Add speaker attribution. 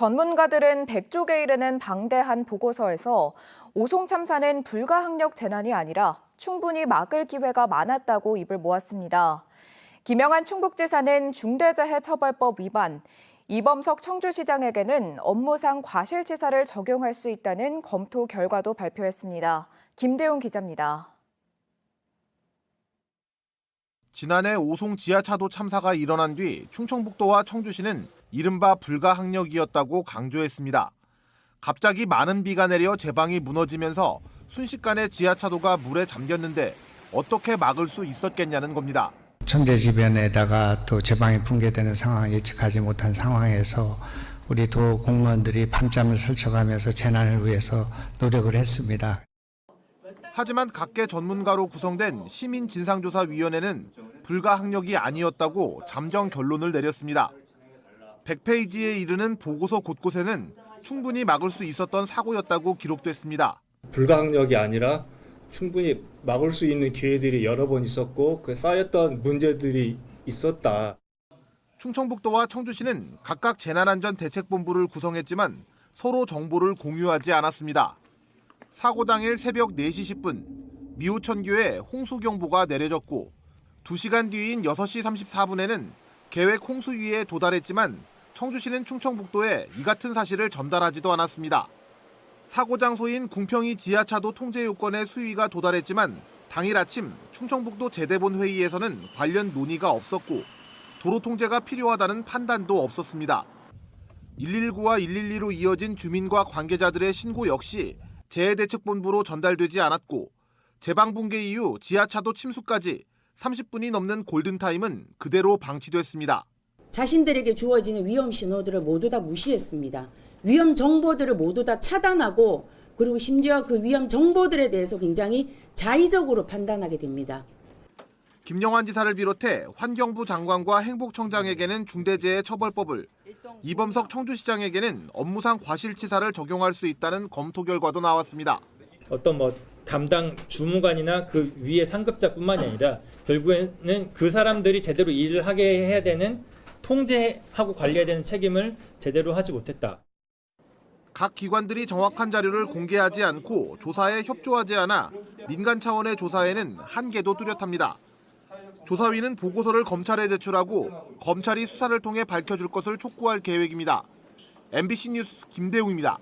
Speaker 1: 전문가들은 100쪽에 이르는 방대한 보고서에서 오송 참사는 불가항력 재난이 아니라 충분히 막을 기회가 많았다고 입을 모았습니다. 김영한 충북지사는 중대재해처벌법 위반, 이범석 청주시장에게는 업무상 과실치사를 적용할 수 있다는 검토 결과도 발표했습니다. 김대웅 기자입니다.
Speaker 2: 지난해 오송 지하차도 참사가 일어난 뒤 충청북도와 청주시는 이른바 불가항력이었다고 강조했습니다. 갑자기 많은 비가 내려 제방이 무너지면서 순식간에 지하차도가 물에 잠겼는데 어떻게 막을 수 있었겠냐는 겁니다.
Speaker 3: 천재지변에다가 또 제방이 붕괴되는 상황, 예측하지 못한 상황에서 우리 도 공무원들이 밤잠을 설쳐가면서 재난을 위해서 노력을 했습니다.
Speaker 2: 하지만 각계 전문가로 구성된 시민진상조사위원회는 불가항력이 아니었다고 잠정 결론을 내렸습니다. 100페이지에 이르는 보고서 곳곳에는 충분히 막을 수 있었던 사고였다고 기록됐습니다.
Speaker 4: 불가항력이 아니라 충분히 막을 수 있는 기회들이 여러 번 있었고 그 쌓였던 문제들이 있었다.
Speaker 2: 충청북도와 청주시는 각각 재난안전대책본부를 구성했지만 서로 정보를 공유하지 않았습니다. 사고 당일 새벽 4시 10분 미호천교에 홍수경보가 내려졌고 2시간 뒤인 6시 34분에는 계획 홍수위에 도달했지만 청주시는 충청북도에 이 같은 사실을 전달하지도 않았습니다. 사고 장소인 궁평이 지하차도 통제 요건에 수위가 도달했지만 당일 아침 충청북도 재대본 회의에서는 관련 논의가 없었고 도로 통제가 필요하다는 판단도 없었습니다. 119와 112로 이어진 주민과 관계자들의 신고 역시 재해대책본부로 전달되지 않았고 제방 붕괴 이후 지하차도 침수까지 30분이 넘는 골든타임은 그대로 방치됐습니다.
Speaker 5: 자신들에게 주어지는 위험 신호들을 모두 다 무시했습니다. 위험 정보들을 모두 다 차단하고 그리고 심지어 그 위험 정보들에 대해서 굉장히 자의적으로 판단하게 됩니다.
Speaker 2: 김영한 지사를 비롯해 환경부 장관과 행복청장에게는 중대재해처벌법을, 이범석 청주시장에게는 업무상 과실치사를 적용할 수 있다는 검토 결과도 나왔습니다.
Speaker 6: 어떤 담당 주무관이나 그 위의 상급자뿐만이 아니라 결국에는 그 사람들이 제대로 일을 하게 해야 되는 통제하고 관리해야 되는 책임을 제대로 하지 못했다.
Speaker 2: 각 기관들이 정확한 자료를 공개하지 않고 조사에 협조하지 않아 민간 차원의 조사에는 한계도 뚜렷합니다. 조사위는 보고서를 검찰에 제출하고 검찰이 수사를 통해 밝혀줄 것을 촉구할 계획입니다. MBC 뉴스 김대웅입니다.